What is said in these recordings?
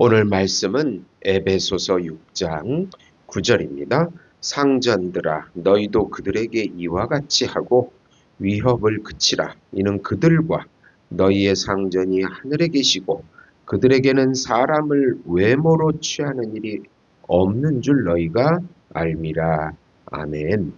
오늘 말씀은 에베소서 6장 9절입니다. 상전들아 너희도 그들에게 이와 같이 하고 위협을 그치라. 이는 그들과 너희의 상전이 하늘에 계시고 그들에게는 사람을 외모로 취하는 일이 없는 줄 너희가 알미라. 아멘.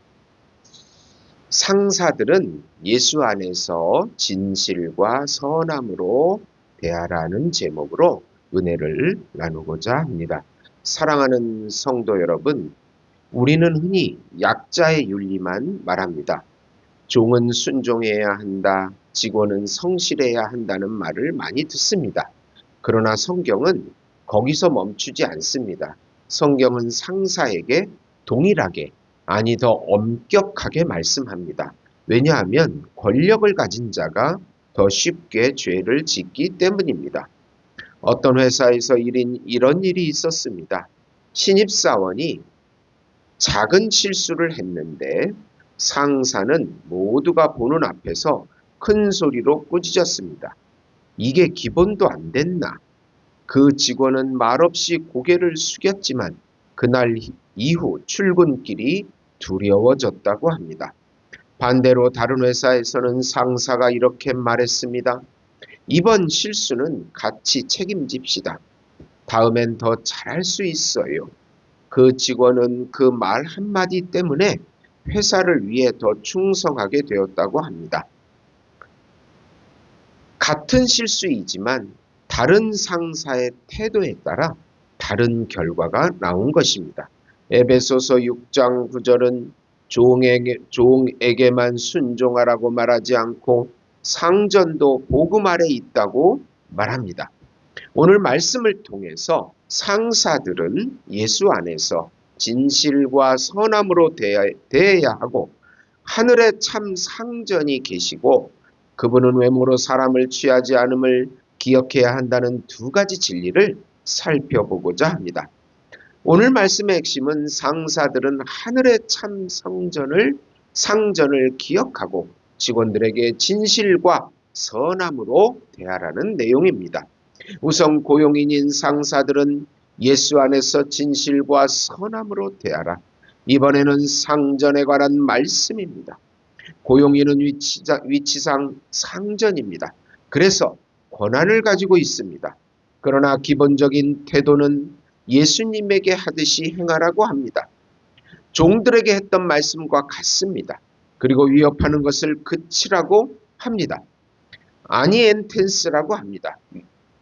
상사들은 예수 안에서 진실과 선함으로 대하라는 제목으로 은혜를 나누고자 합니다. 사랑하는 성도 여러분, 우리는 흔히 약자의 윤리만 말합니다. 종은 순종해야 한다, 직원은 성실해야 한다는 말을 많이 듣습니다. 그러나 성경은 거기서 멈추지 않습니다. 성경은 상사에게 동일하게, 아니 더 엄격하게 말씀합니다. 왜냐하면 권력을 가진 자가 더 쉽게 죄를 짓기 때문입니다. 어떤 회사에서 이런 일이 있었습니다. 신입사원이 작은 실수를 했는데 상사는 모두가 보는 앞에서 큰 소리로 꾸짖었습니다. 이게 기본도 안 됐나? 그 직원은 말없이 고개를 숙였지만 그날 이후 출근길이 두려워졌다고 합니다. 반대로 다른 회사에서는 상사가 이렇게 말했습니다. 이번 실수는 같이 책임집시다. 다음엔 더 잘할 수 있어요. 그 직원은 그 말 한마디 때문에 회사를 위해 더 충성하게 되었다고 합니다. 같은 실수이지만 다른 상사의 태도에 따라 다른 결과가 나온 것입니다. 에베소서 6장 9절은 종에게만 순종하라고 말하지 않고 상전도 복음 아래 있다고 말합니다. 오늘 말씀을 통해서 상사들은 예수 안에서 진실과 선함으로 대해야 하고 하늘에 참 상전이 계시고 그분은 외모로 사람을 취하지 않음을 기억해야 한다는 두 가지 진리를 살펴보고자 합니다. 오늘 말씀의 핵심은 상사들은 하늘의 참 상전을 기억하고 직원들에게 진실과 선함으로 대하라는 내용입니다. 우선 고용인인 상사들은 예수 안에서 진실과 선함으로 대하라. 이번에는 상전에 관한 말씀입니다. 고용인은 위치상 상전입니다. 그래서 권한을 가지고 있습니다. 그러나 기본적인 태도는 예수님에게 하듯이 행하라고 합니다. 종들에게 했던 말씀과 같습니다. 그리고 위협하는 것을 그치라고 합니다. 아니엔텐스라고 합니다.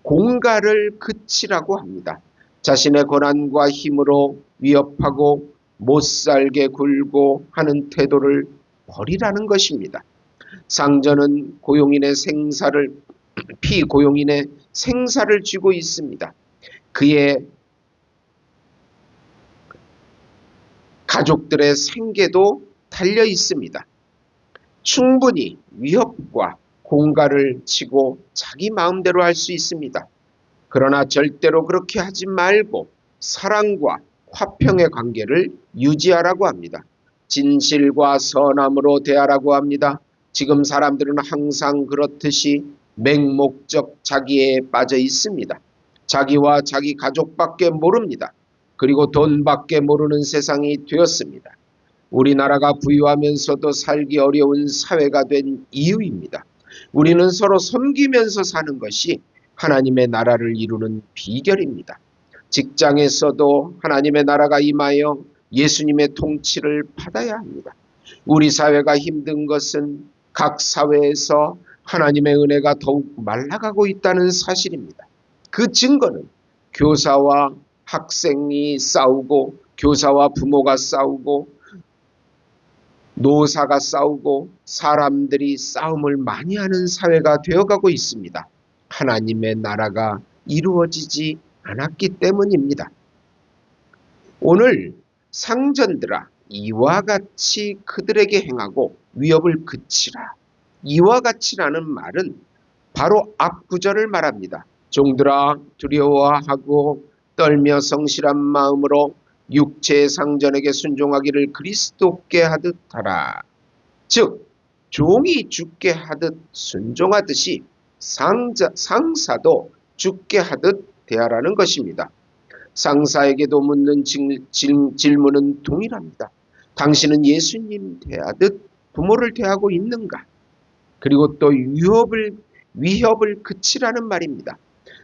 공갈을 그치라고 합니다. 자신의 권한과 힘으로 위협하고 못살게 굴고 하는 태도를 버리라는 것입니다. 상전은 피고용인의 생사를 쥐고 있습니다. 그의 가족들의 생계도 달려 있습니다. 충분히 위협과 공갈을 치고 자기 마음대로 할 수 있습니다. 그러나 절대로 그렇게 하지 말고 사랑과 화평의 관계를 유지하라고 합니다. 진실과 선함으로 대하라고 합니다. 지금 사람들은 항상 그렇듯이 맹목적 자기에 빠져 있습니다. 자기와 자기 가족밖에 모릅니다. 그리고 돈밖에 모르는 세상이 되었습니다. 우리나라가 부유하면서도 살기 어려운 사회가 된 이유입니다. 우리는 서로 섬기면서 사는 것이 하나님의 나라를 이루는 비결입니다. 직장에서도 하나님의 나라가 임하여 예수님의 통치를 받아야 합니다. 우리 사회가 힘든 것은 각 사회에서 하나님의 은혜가 더욱 말라가고 있다는 사실입니다. 그 증거는 교사와 학생이 싸우고 교사와 부모가 싸우고 노사가 싸우고 사람들이 싸움을 많이 하는 사회가 되어가고 있습니다. 하나님의 나라가 이루어지지 않았기 때문입니다. 오늘 상전들아 이와 같이 그들에게 행하고 위협을 그치라. 이와 같이라는 말은 바로 앞 구절을 말합니다. 종들아 두려워하고 떨며 성실한 마음으로 육체의 상전에게 순종하기를 그리스도께 하듯 하라. 즉 종이 주께 하듯 순종하듯이 상사도 주께 하듯 대하라는 것입니다. 상사에게도 묻는 질문은 동일합니다. 당신은 예수님 대하듯 부모를 대하고 있는가? 그리고 또 위협을 그치라는 말입니다.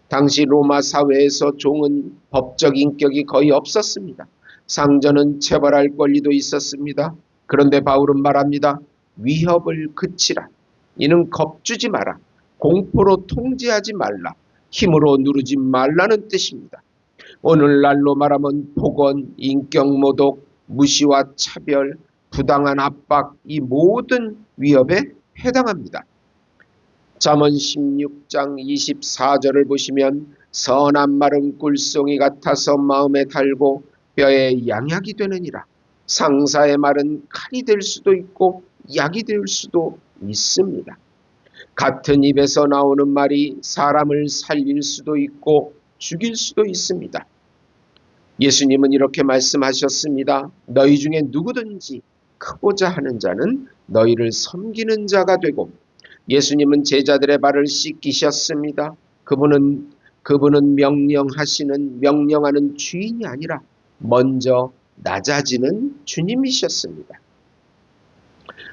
당시 로마 사회에서 종은 법적 인격이 거의 없었습니다. 상전은 체벌할 권리도 있었습니다. 그런데 바울은 말합니다. 위협을 그치라. 이는 겁주지 마라. 공포로 통제하지 말라. 힘으로 누르지 말라는 뜻입니다. 오늘날로 말하면 폭언, 인격모독, 무시와 차별, 부당한 압박, 이 모든 위협에 해당합니다. 잠언 16장 24절을 보시면 선한 말은 꿀송이 같아서 마음에 달고 뼈에 양약이 되느니라. 상사의 말은 칼이 될 수도 있고 약이 될 수도 있습니다. 같은 입에서 나오는 말이 사람을 살릴 수도 있고 죽일 수도 있습니다. 예수님은 이렇게 말씀하셨습니다. 너희 중에 누구든지 크고자 하는 자는 너희를 섬기는 자가 되고, 예수님은 제자들의 발을 씻기셨습니다. 그분은 명령하는 주인이 아니라 먼저 낮아지는 주님이셨습니다.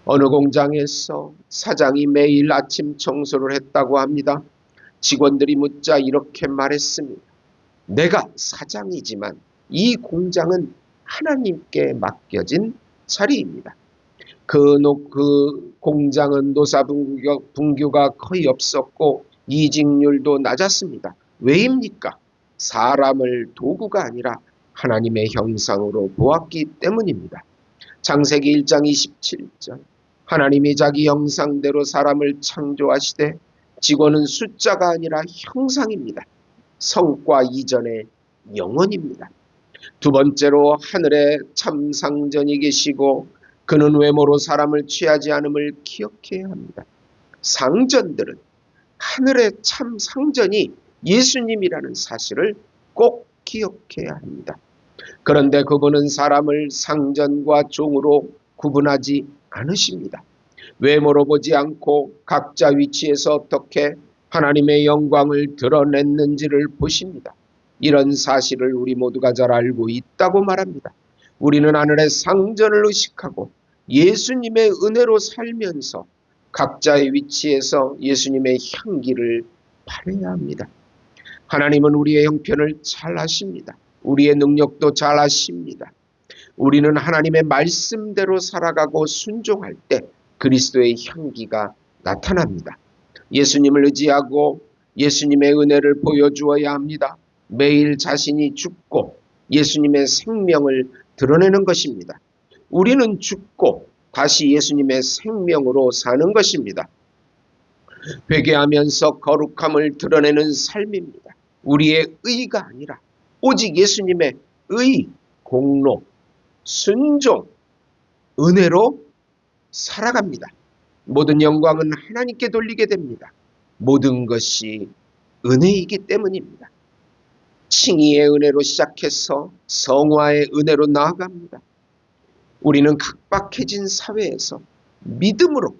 어느 공장에서 사장이 매일 아침 청소를 했다고 합니다. 직원들이 묻자 이렇게 말했습니다. 내가 사장이지만 이 공장은 하나님께 맡겨진 자리입니다. 그 공장은 노사 분규가 거의 없었고 이직률도 낮았습니다. 왜입니까? 사람을 도구가 아니라 하나님의 형상으로 보았기 때문입니다. 창세기 1장 27절 하나님이 자기 형상대로 사람을 창조하시되 직원은 숫자가 아니라 형상입니다. 성과 이전의 영혼입니다. 두 번째로 하늘에 참 상전이 계시고 그는 외모로 사람을 취하지 않음을 기억해야 합니다. 상전들은 하늘의 참 상전이 예수님이라는 사실을 꼭 기억해야 합니다. 그런데 그분은 사람을 상전과 종으로 구분하지 않으십니다. 외모로 보지 않고 각자 위치에서 어떻게 하나님의 영광을 드러냈는지를 보십니다. 이런 사실을 우리 모두가 잘 알고 있다고 말합니다. 우리는 하늘의 상전을 의식하고 예수님의 은혜로 살면서 각자의 위치에서 예수님의 향기를 발해야 합니다. 하나님은 우리의 형편을 잘 아십니다. 우리의 능력도 잘 아십니다. 우리는 하나님의 말씀대로 살아가고 순종할 때 그리스도의 향기가 나타납니다. 예수님을 의지하고 예수님의 은혜를 보여주어야 합니다. 매일 자신이 죽고 예수님의 생명을 드러내는 것입니다. 우리는 죽고 다시 예수님의 생명으로 사는 것입니다. 회개하면서 거룩함을 드러내는 삶입니다. 우리의 의가 아니라 오직 예수님의 의, 공로, 순종, 은혜로 살아갑니다. 모든 영광은 하나님께 돌리게 됩니다. 모든 것이 은혜이기 때문입니다. 칭의의 은혜로 시작해서 성화의 은혜로 나아갑니다. 우리는 각박해진 사회에서 믿음으로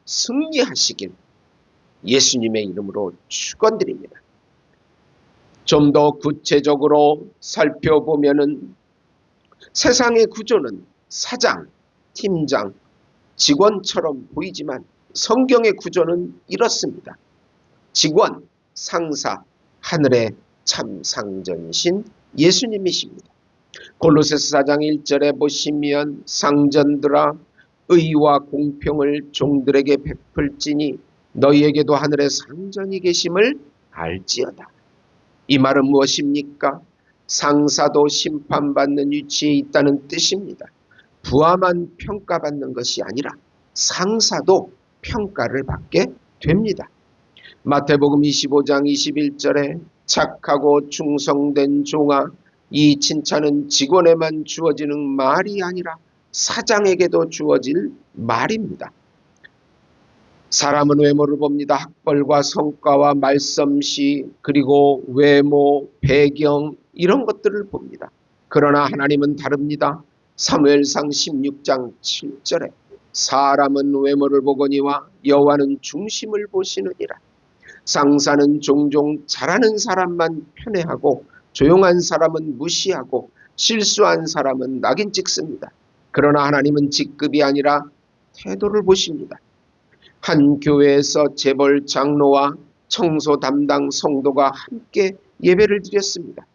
승리하시길 예수님의 이름으로 축원드립니다. 좀 더 구체적으로 살펴보면은 세상의 구조는 사장, 팀장, 직원처럼 보이지만 성경의 구조는 이렇습니다. 직원, 상사, 하늘의 참 상전이신 예수님이십니다. 골로새서 4장 1절에 보시면 상전들아 의와 공평을 종들에게 베풀지니 너희에게도 하늘의 상전이 계심을 알지어다. 이 말은 무엇입니까? 상사도 심판받는 위치에 있다는 뜻입니다. 부하만 평가받는 것이 아니라 상사도 평가를 받게 됩니다. 마태복음 25장 21절에 착하고 충성된 종아, 이 칭찬은 직원에만 주어지는 말이 아니라 사장에게도 주어질 말입니다. 사람은 외모를 봅니다. 학벌과 성과와 말솜씨, 그리고 외모, 배경, 이런 것들을 봅니다. 그러나 하나님은 다릅니다. 사무엘상 16장 7절에 사람은 외모를 보거니와 여호와는 중심을 보시느니라. 상사는 종종 잘하는 사람만 편애하고 조용한 사람은 무시하고 실수한 사람은 낙인 찍습니다. 그러나 하나님은 직급이 아니라 태도를 보십니다. 한 교회에서 재벌 장로와 청소 담당 성도가 함께 예배를 드렸습니다.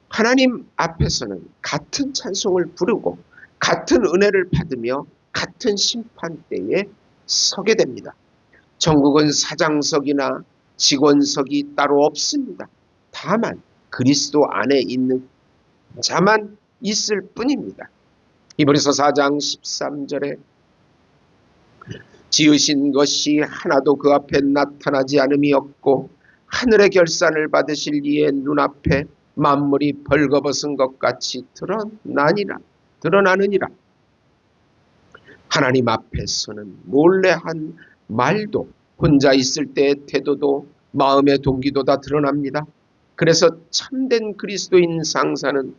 하나님 앞에서는 같은 찬송을 부르고 같은 은혜를 받으며 같은 심판대에 서게 됩니다. 천국은 사장석이나 직원석이 따로 없습니다. 다만 그리스도 안에 있는 자만 있을 뿐입니다. 히브리서 4장 13절에 지으신 것이 하나도 그 앞에 나타나지 않음이 없고 하늘의 결산을 받으실 이의 눈앞에 만물이 벌거벗은 것 같이 드러나느니라. 하나님 앞에서는 몰래 한 말도 혼자 있을 때의 태도도 마음의 동기도 다 드러납니다. 그래서 참된 그리스도인 상사는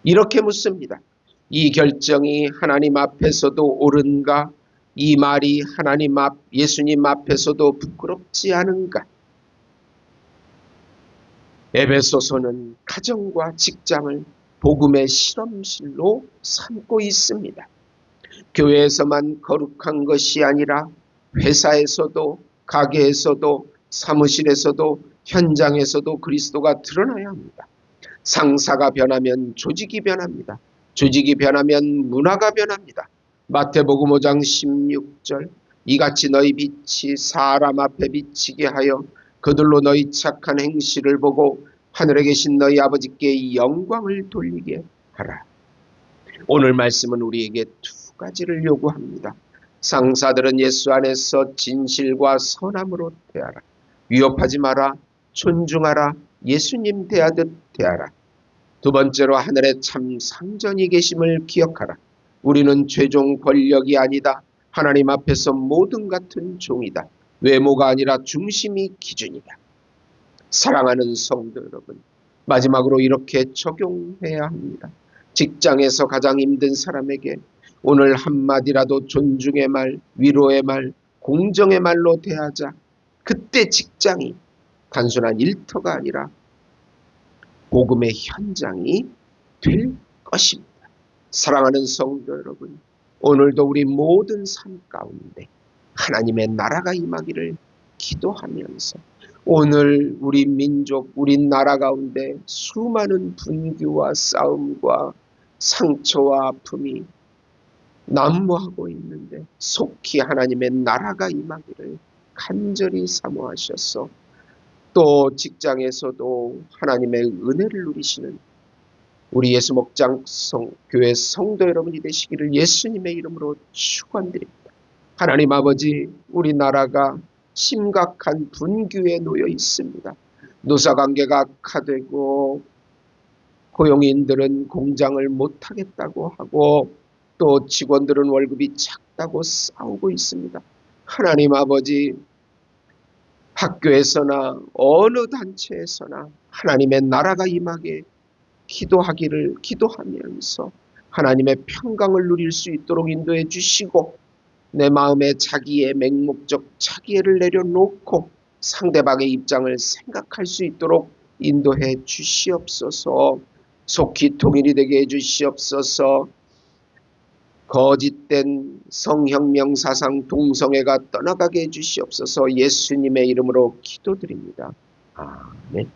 이렇게 묻습니다. 이 결정이 하나님 앞에서도 옳은가? 이 말이 예수님 앞에서도 부끄럽지 않은가? 에베소서는 가정과 직장을 복음의 실험실로 삼고 있습니다. 교회에서만 거룩한 것이 아니라 회사에서도, 가게에서도, 사무실에서도, 현장에서도 그리스도가 드러나야 합니다. 상사가 변하면 조직이 변합니다. 조직이 변하면 문화가 변합니다. 마태복음 5장 16절 이같이 너희 빛이 사람 앞에 비치게 하여 그들로 너희 착한 행실을 보고 하늘에 계신 너희 아버지께 영광을 돌리게 하라. 오늘 말씀은 우리에게 두 가지를 요구합니다. 상사들은 예수 안에서 진실과 선함으로 대하라. 위협하지 마라. 존중하라. 예수님 대하듯 대하라. 두 번째로 하늘에 참 상전이 계심을 기억하라. 우리는 최종 권력이 아니다. 하나님 앞에서 모든 같은 종이다. 외모가 아니라 중심이 기준이다. 사랑하는 성도 여러분, 마지막으로 이렇게 적용해야 합니다. 직장에서 가장 힘든 사람에게 오늘 한마디라도 존중의 말, 위로의 말, 공정의 말로 대하자. 그때 직장이 단순한 일터가 아니라 복음의 현장이 될 것입니다. 사랑하는 성도 여러분, 오늘도 우리 모든 삶 가운데 하나님의 나라가 임하기를 기도하면서 오늘 우리 민족, 우리 나라 가운데 수많은 분규와 싸움과 상처와 아픔이 난무하고 있는데 속히 하나님의 나라가 임하기를 간절히 사모하셔서 또 직장에서도 하나님의 은혜를 누리시는 우리 예수 목장 교회 성도 여러분이 되시기를 예수님의 이름으로 축원드립니다. 하나님 아버지, 우리나라가 심각한 분규에 놓여 있습니다. 노사관계가 악화되고 고용인들은 공장을 못하겠다고 하고 또 직원들은 월급이 작다고 싸우고 있습니다. 하나님 아버지, 학교에서나 어느 단체에서나 하나님의 나라가 임하게 기도하면서 하나님의 평강을 누릴 수 있도록 인도해 주시고 내 마음에 자기의 맹목적 자기애를 내려놓고 상대방의 입장을 생각할 수 있도록 인도해 주시옵소서. 속히 통일이 되게 해 주시옵소서. 거짓된 성혁명 사상 동성애가 떠나가게 해 주시옵소서. 예수님의 이름으로 기도드립니다. 아멘.